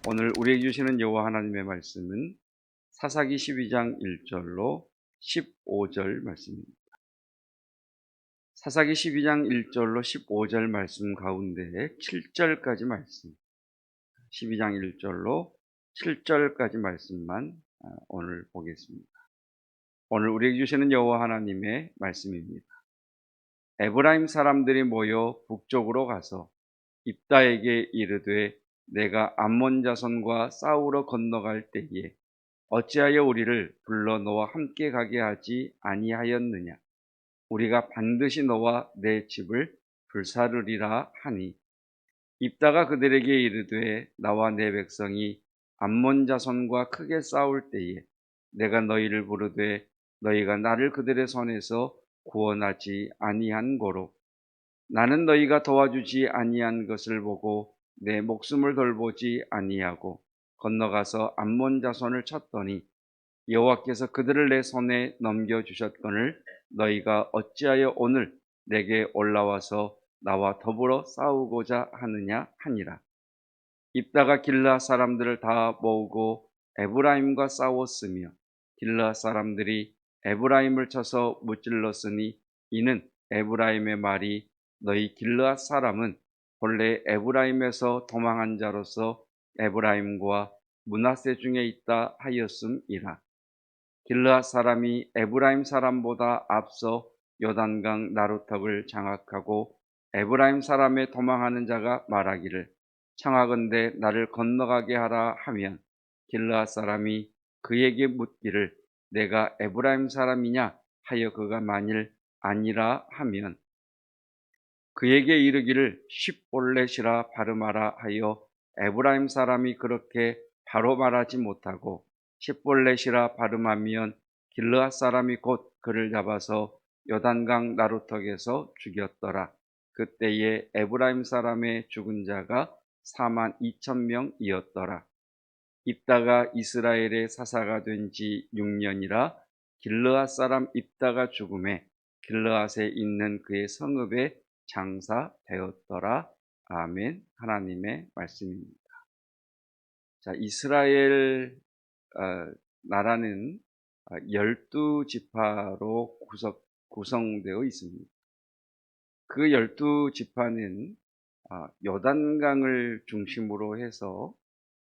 오늘 우리에게 주시는 여호와 하나님의 말씀은 사사기 12장 1절로 15절 말씀입니다. 사사기 12장 1절로 15절 말씀 가운데 7절까지 말씀, 12장 1절로 7절까지 말씀만 오늘 보겠습니다. 오늘 우리에게 주시는 여호와 하나님의 말씀입니다. 에브라임 사람들이 모여 북쪽으로 가서 입다에게 이르되 내가 암몬 자손과 싸우러 건너갈 때에 어찌하여 우리를 불러 너와 함께 가게 하지 아니하였느냐? 우리가 반드시 너와 내 집을 불사르리라 하니 입다가 그들에게 이르되 나와 내 백성이 암몬 자손과 크게 싸울 때에 내가 너희를 부르되 너희가 나를 그들의 손에서 구원하지 아니한 고로 나는 너희가 도와주지 아니한 것을 보고 내 목숨을 돌보지 아니하고 건너가서 암몬 자손을 쳤더니 여호와께서 그들을 내 손에 넘겨주셨거늘 너희가 어찌하여 오늘 내게 올라와서 나와 더불어 싸우고자 하느냐 하니라. 입다가 길르앗 사람들을 다 모으고 에브라임과 싸웠으며 길르앗 사람들이 에브라임을 쳐서 무찔렀으니 이는 에브라임의 말이 너희 길르앗 사람은 본래 에브라임에서 도망한 자로서 에브라임과 므낫세 중에 있다 하였음이라. 길르앗 사람이 에브라임 사람보다 앞서 요단강 나루턱을 장악하고 에브라임 사람의 도망하는 자가 말하기를 청하건대 나를 건너가게 하라 하면 길르앗 사람이 그에게 묻기를 내가 에브라임 사람이냐 하여 그가 만일 아니라 하면 그에게 이르기를 십볼렛이라 발음하라 하여 에브라임 사람이 그렇게 바로 말하지 못하고 십볼렛이라 발음하면 길르앗 사람이 곧 그를 잡아서 요단강 나루턱에서 죽였더라. 그때에 에브라임 사람의 죽은 자가 42,000명이었더라. 입다가 이스라엘의 사사가 된 지 6년이라 길르앗 사람 입다가 죽음에 길르앗에 있는 그의 성읍에 장사되었더라. 아멘. 하나님의 말씀입니다. 자, 이스라엘 나라는 12지파로 구성되어 있습니다. 그 12지파는 요단강을 중심으로 해서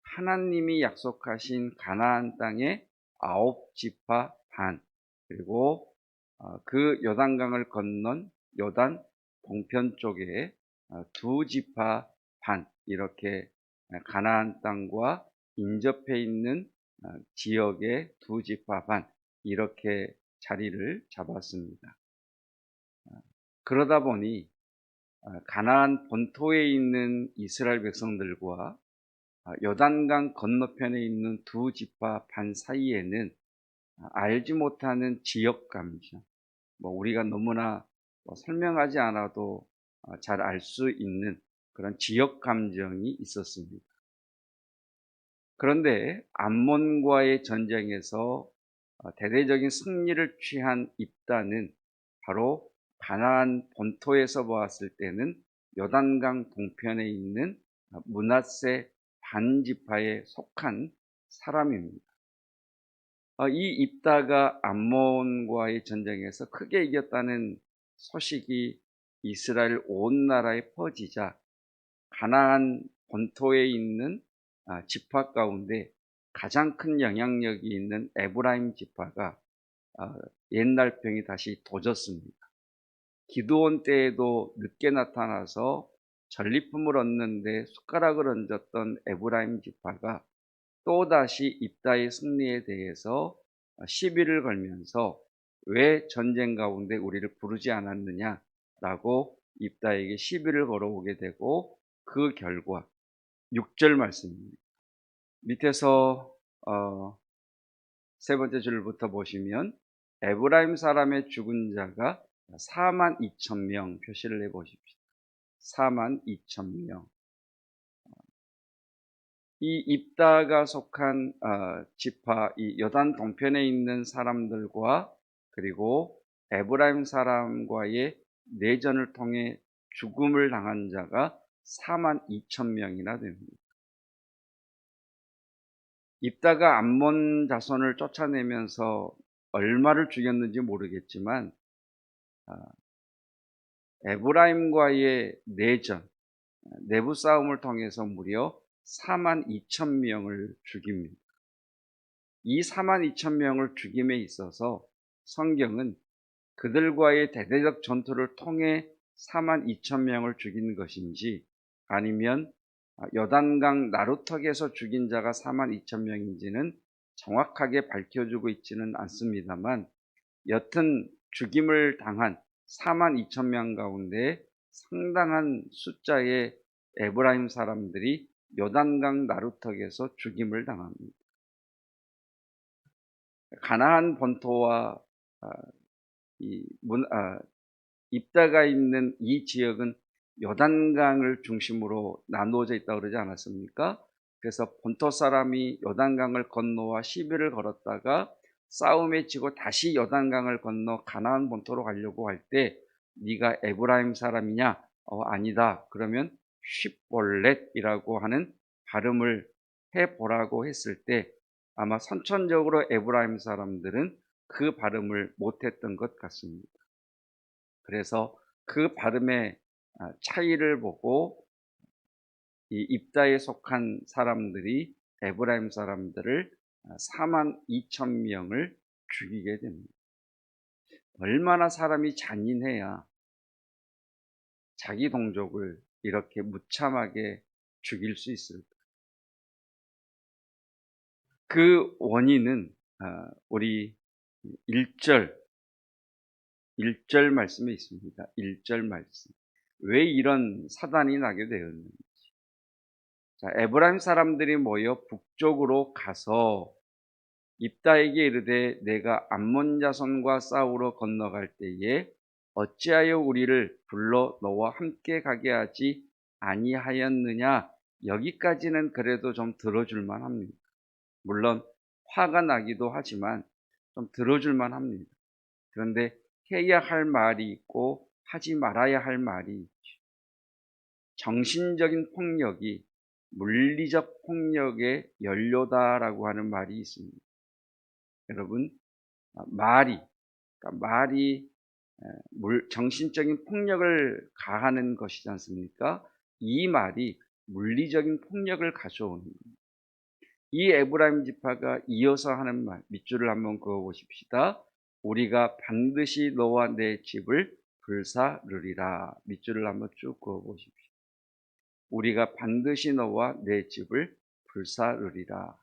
하나님이 약속하신 가나안 땅의 9지파 반, 그리고 그 요단강을 건넌 요단 동편 쪽에 2지파 반, 이렇게 가나안 땅과 인접해 있는 지역의 2지파 반, 이렇게 자리를 잡았습니다. 그러다 보니 가나안 본토에 있는 이스라엘 백성들과 요단강 건너편에 있는 2지파 반 사이에는 알지 못하는 지역 감정, 우리가 너무나 설명하지 않아도 잘 알 수 있는 그런 지역 감정이 있었습니다. 그런데 암몬과의 전쟁에서 대대적인 승리를 취한 입다는 바로 가나안 본토에서 보았을 때는 요단강 동편에 있는 므낫세 반지파에 속한 사람입니다. 이 입다가 암몬과의 전쟁에서 크게 이겼다는 소식이 이스라엘 온 나라에 퍼지자 가나안 본토에 있는 지파 가운데 가장 큰 영향력이 있는 에브라임 지파가 옛날 병이 다시 도졌습니다. 기드온 때에도 늦게 나타나서 전리품을 얻는데 숟가락을 얹었던 에브라임 지파가 또다시 입다의 승리에 대해서 시비를 걸면서 왜 전쟁 가운데 우리를 부르지 않았느냐라고 입다에게 시비를 걸어오게 되고, 그 결과 6절 말씀입니다. 밑에서 세 번째 줄부터 보시면 에브라임 사람의 죽은 자가 42,000명 표시를 해보십시오. 42,000명. 이 입다가 속한 지파, 이 요단 동편에 있는 사람들과 그리고 에브라임 사람과의 내전을 통해 죽음을 당한 자가 42,000명이나 됩니다. 입다가 암몬 자손을 쫓아내면서 얼마를 죽였는지 모르겠지만 에브라임과의 내전, 내부 싸움을 통해서 무려 42,000명을 죽입니다. 이 42,000명을 죽임에 있어서 성경은 그들과의 대대적 전투를 통해 42,000명을 죽인 것인지, 아니면 요단강 나루턱에서 죽인 자가 42,000명인지는 정확하게 밝혀주고 있지는 않습니다만, 여튼 죽임을 당한 42,000명 가운데 상당한 숫자의 에브라임 사람들이 요단강 나루턱에서 죽임을 당합니다. 가나안 본토와 입다가 있는 이 지역은 요단강을 중심으로 나누어져 있다고 그러지 않았습니까? 그래서 본토 사람이 요단강을 건너와 시비를 걸었다가 싸움에 지고 다시 요단강을 건너 가나안 본토로 가려고 할 때 네가 에브라임 사람이냐? 아니다. 그러면 쉽볼렛이라고 하는 발음을 해보라고 했을 때 아마 선천적으로 에브라임 사람들은 그 발음을 못했던 것 같습니다. 그래서 그 발음의 차이를 보고 이 입다에 속한 사람들이 에브라임 사람들을 42,000명을 죽이게 됩니다. 얼마나 사람이 잔인해야 자기 동족을 이렇게 무참하게 죽일 수 있을까? 그 원인은 우리 1절 말씀에 있습니다. 1절 말씀. 왜 이런 사단이 나게 되었는지. 자, 에브라임 사람들이 모여 북쪽으로 가서 입다에게 이르되 내가 암몬 자손과 싸우러 건너갈 때에 어찌하여 우리를 불러 너와 함께 가게 하지 아니하였느냐. 여기까지는 그래도 좀 들어줄만 합니다. 물론 화가 나기도 하지만 좀 들어줄만 합니다. 그런데 해야 할 말이 있고 하지 말아야 할 말이 있죠. 정신적인 폭력이 물리적 폭력의 연료다라고 하는 말이 있습니다. 여러분, 그러니까 말이 정신적인 폭력을 가하는 것이지 않습니까? 이 말이 물리적인 폭력을 가져오는 겁니다. 이 에브라임 지파가 이어서 하는 말, 밑줄을 한번 그어 보십시다. 우리가 반드시 너와 내 집을 불사르리라. 밑줄을 한번 쭉 그어 보십시오. 우리가 반드시 너와 내 집을 불사르리라.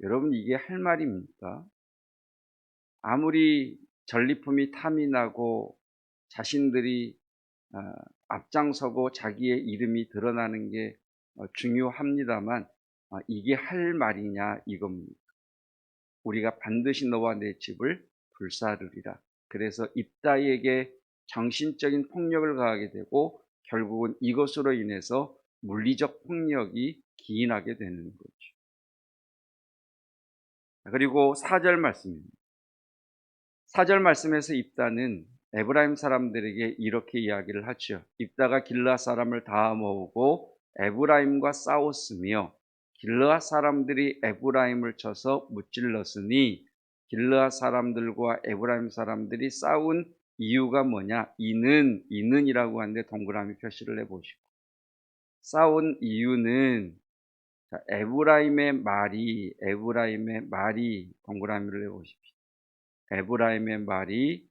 여러분, 이게 할 말입니까? 아무리 전리품이 탐이 나고 자신들이 앞장서고 자기의 이름이 드러나는 게 중요합니다만 이게 할 말이냐 이겁니다. 우리가 반드시 너와 내 집을 불사르리라. 그래서 입다에게 정신적인 폭력을 가하게 되고 결국은 이것으로 인해서 물리적 폭력이 기인하게 되는 거죠. 그리고 4절 말씀입니다. 4절 말씀에서 입다는 에브라임 사람들에게 이렇게 이야기를 하죠. 입다가 길르앗 사람을 다 모으고 에브라임과 싸웠으며 길르앗 사람들이 에브라임을 쳐서 무찔렀으니 길르앗 사람들과 에브라임 사람들이 싸운 이유가 뭐냐? 이는이라고 하는데 동그라미 표시를 해보시고, 싸운 이유는 에브라임의 말이 동그라미를 해보십시오. 에브라임의 말이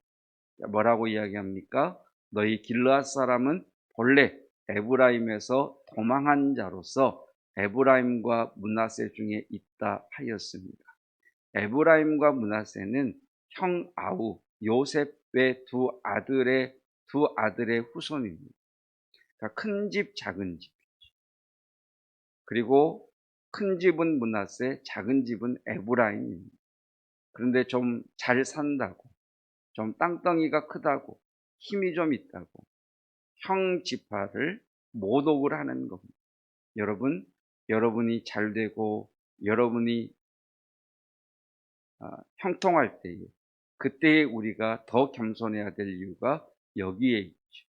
뭐라고 이야기합니까? 너희 길르앗 사람은 본래 에브라임에서 도망한 자로서 에브라임과 므낫세 중에 있다 하였습니다. 에브라임과 므낫세는 형 아우 요셉의 두 아들의 후손입니다. 그러니까 큰 집, 작은 집. 그리고 큰 집은 므낫세, 작은 집은 에브라임입니다. 그런데 좀 잘 산다고, 좀 땅덩이가 크다고, 힘이 좀 있다고 형 지파를 모독을 하는 겁니다. 여러분이 잘 되고 여러분이 형통할 때에, 그때에 우리가 더 겸손해야 될 이유가 여기에 있죠.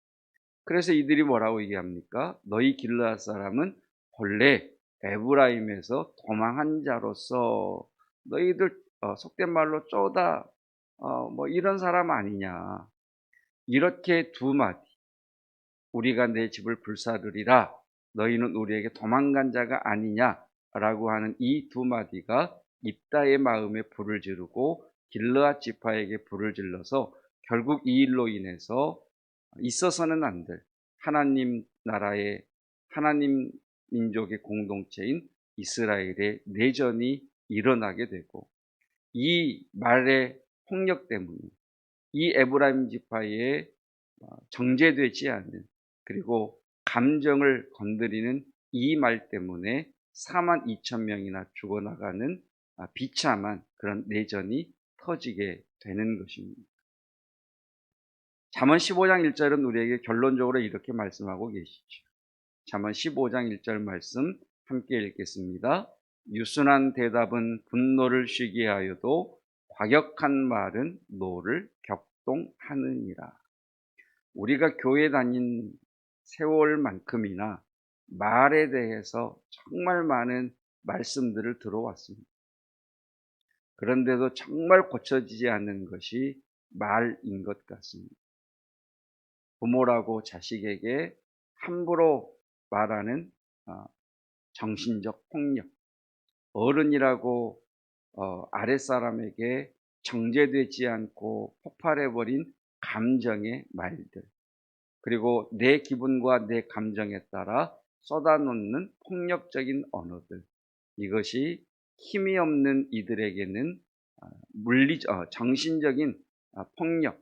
그래서 이들이 뭐라고 얘기합니까? 너희 길르앗 사람은 본래 에브라임에서 도망한 자로서 너희들 속된 말로 쪼다 뭐 이런 사람 아니냐. 이렇게 두 마디 우리가 내 집을 불사르리라 너희는 우리에게 도망간 자가 아니냐라고 하는 이 두 마디가 입다의 마음에 불을 지르고 길르앗 지파에게 불을 질러서 결국 이 일로 인해서 있어서는 안 될 하나님 나라의 하나님 민족의 공동체인 이스라엘의 내전이 일어나게 되고 이 말의 폭력 때문에 이 에브라임 지파의 정제되지 않는 그리고 감정을 건드리는 이 말 때문에 4만 2천 명이나 죽어나가는 비참한 그런 내전이 터지게 되는 것입니다. 잠언 15장 1절은 우리에게 결론적으로 이렇게 말씀하고 계시죠. 잠언 15장 1절 말씀 함께 읽겠습니다. 유순한 대답은 분노를 쉬게 하여도 과격한 말은 노를 격동하느니라. 우리가 교회 다닌 세월만큼이나 말에 대해서 정말 많은 말씀들을 들어왔습니다. 그런데도 정말 고쳐지지 않는 것이 말인 것 같습니다. 부모라고 자식에게 함부로 말하는 정신적 폭력, 어른이라고 아랫사람에게 정제되지 않고 폭발해버린 감정의 말들, 그리고 내 기분과 내 감정에 따라 쏟아놓는 폭력적인 언어들, 이것이 힘이 없는 이들에게는 정신적인 폭력,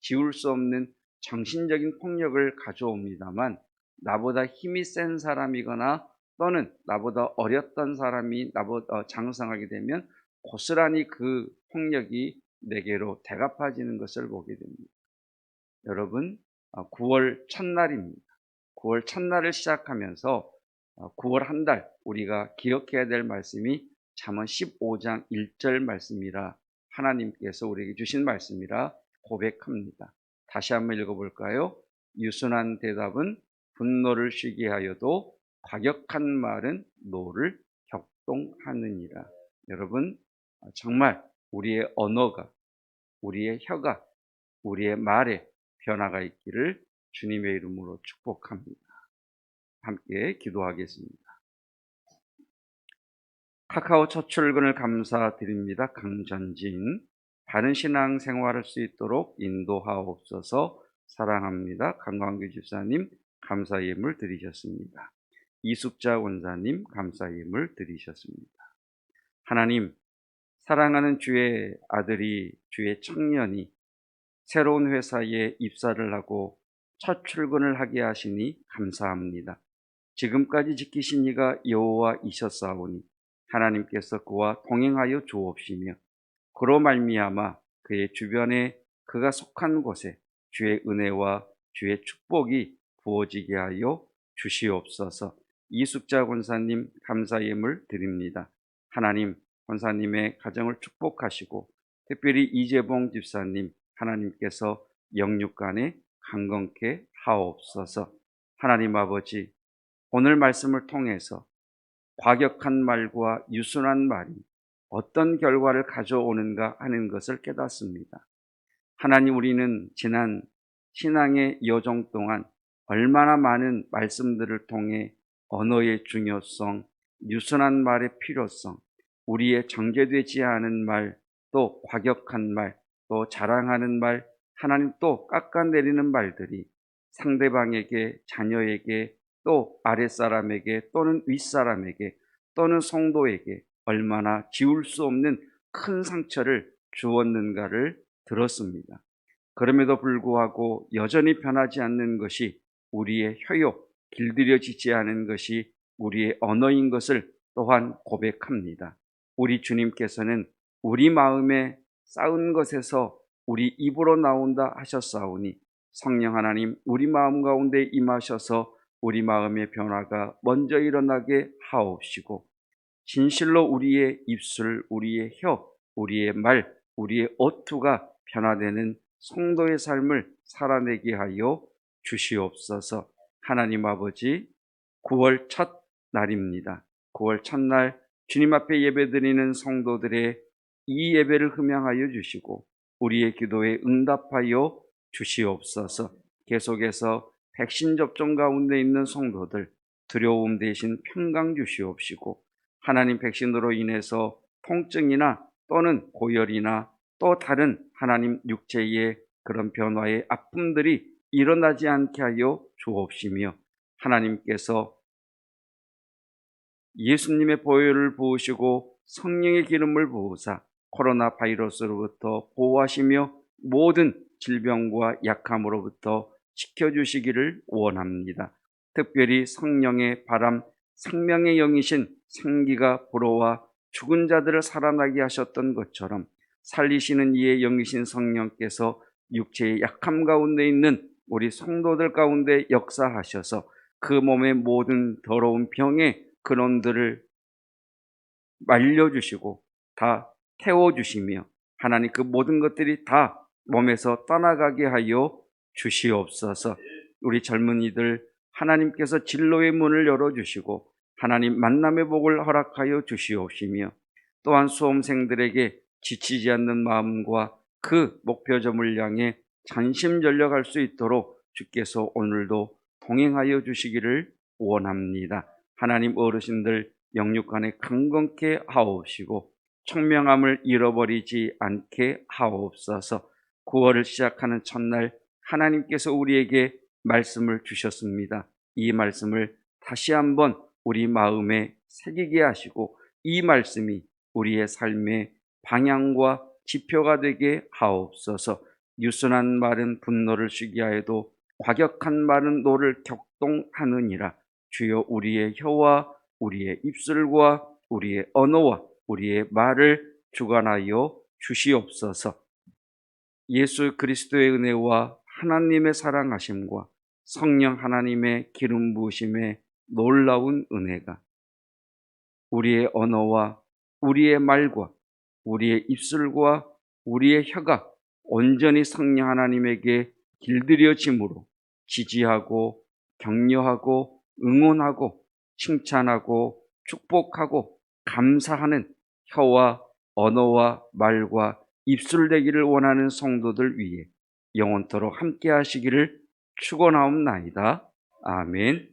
지울 수 없는 정신적인 폭력을 가져옵니다만 나보다 힘이 센 사람이거나 또는 나보다 어렸던 사람이 나보다 장성하게 되면 고스란히 그 폭력이 내게로 대갚아지는 것을 보게 됩니다. 여러분, 9월 첫날입니다. 9월 첫날을 시작하면서 9월 한 달 우리가 기억해야 될 말씀이 잠언 15장 1절 말씀이라 하나님께서 우리에게 주신 말씀이라 고백합니다. 다시 한번 읽어볼까요? 유순한 대답은 분노를 쉬게 하여도 과격한 말은 노를 격동하느니라. 여러분, 정말 우리의 언어가, 우리의 혀가, 우리의 말에 변화가 있기를 주님의 이름으로 축복합니다. 함께 기도하겠습니다. 카카오 첫 출근을 감사드립니다. 강전진 바른 신앙 생활할 수 있도록 인도하옵소서. 사랑합니다. 강광규 집사님 감사 예물 드리셨습니다. 이숙자 원사님 감사 예물 드리셨습니다. 하나님, 사랑하는 주의 아들이, 주의 청년이 새로운 회사에 입사를 하고 첫 출근을 하게 하시니 감사합니다. 지금까지 지키신 이가 여호와이셨사오니 하나님께서 그와 동행하여 주옵시며 그로 말미암아 그의 주변에 그가 속한 곳에 주의 은혜와 주의 축복이 부어지게 하여 주시옵소서. 이숙자 권사님 감사 예물 드립니다. 하나님, 권사님의 가정을 축복하시고 특별히 이재봉 집사님 하나님께서 영육간에 강건케 하옵소서. 하나님 아버지, 오늘 말씀을 통해서 과격한 말과 유순한 말이 어떤 결과를 가져오는가 하는 것을 깨닫습니다. 하나님, 우리는 지난 신앙의 여정 동안 얼마나 많은 말씀들을 통해 언어의 중요성, 유순한 말의 필요성, 우리의 정제되지 않은 말, 또 과격한 말, 또 자랑하는 말, 하나님 또 깎아내리는 말들이 상대방에게, 자녀에게, 또 아랫사람에게, 또는 윗사람에게, 또는 성도에게 얼마나 지울 수 없는 큰 상처를 주었는가를 들었습니다. 그럼에도 불구하고 여전히 변하지 않는 것이 우리의 혀요, 길들여지지 않은 것이 우리의 언어인 것을 또한 고백합니다. 우리 주님께서는 우리 마음에 쌓은 것에서 우리 입으로 나온다 하셨사오니 성령 하나님, 우리 마음 가운데 임하셔서 우리 마음의 변화가 먼저 일어나게 하옵시고 진실로 우리의 입술, 우리의 혀, 우리의 말, 우리의 어투가 변화되는 성도의 삶을 살아내게 하여 주시옵소서. 하나님 아버지, 9월 첫 날입니다. 9월 첫날 주님 앞에 예배드리는 성도들의 이 예배를 흠양하여 주시고 우리의 기도에 응답하여 주시옵소서. 계속해서 백신 접종 가운데 있는 성도들 두려움 대신 평강 주시옵시고 하나님 백신으로 인해서 통증이나 또는 고열이나 또 다른 하나님 육체의 그런 변화의 아픔들이 일어나지 않게 하여 주옵시며 하나님께서 예수님의 보혈을 부으시고 성령의 기름을 부으사 코로나 바이러스로부터 보호하시며 모든 질병과 약함으로부터 지켜주시기를 원합니다. 특별히 성령의 바람, 생명의 영이신 생기가 불어와 죽은 자들을 살아나게 하셨던 것처럼 살리시는 이의 영이신 성령께서 육체의 약함 가운데 있는 우리 성도들 가운데 역사하셔서 그 몸의 모든 더러운 병의 근원들을 말려주시고 다 태워주시며 하나님 그 모든 것들이 다 몸에서 떠나가게 하여 주시옵소서. 우리 젊은이들 하나님께서 진로의 문을 열어주시고 하나님 만남의 복을 허락하여 주시옵시며 또한 수험생들에게 지치지 않는 마음과 그 목표점을 향해 전심전력할 수 있도록 주께서 오늘도 동행하여 주시기를 원합니다. 하나님 어르신들 영육간에 강건케 하옵시고 청명함을 잃어버리지 않게 하옵소서. 9월을 시작하는 첫날 하나님께서 우리에게 말씀을 주셨습니다. 이 말씀을 다시 한번 우리 마음에 새기게 하시고 이 말씀이 우리의 삶의 방향과 지표가 되게 하옵소서. 유순한 말은 분노를 쉬게 하여도 과격한 말은 노를 격동하느니라. 주여 우리의 혀와 우리의 입술과 우리의 언어와 우리의 말을 주관하여 주시옵소서. 예수 그리스도의 은혜와 하나님의 사랑하심과 성령 하나님의 기름 부으심의 놀라운 은혜가 우리의 언어와 우리의 말과 우리의 입술과 우리의 혀가 온전히 성령 하나님에게 길들여짐으로 지지하고 격려하고 응원하고 칭찬하고 축복하고 감사하는 혀와 언어와 말과 입술 되기를 원하는 성도들 위해 영원토록 함께 하시기를 축원하옵나이다. 아멘.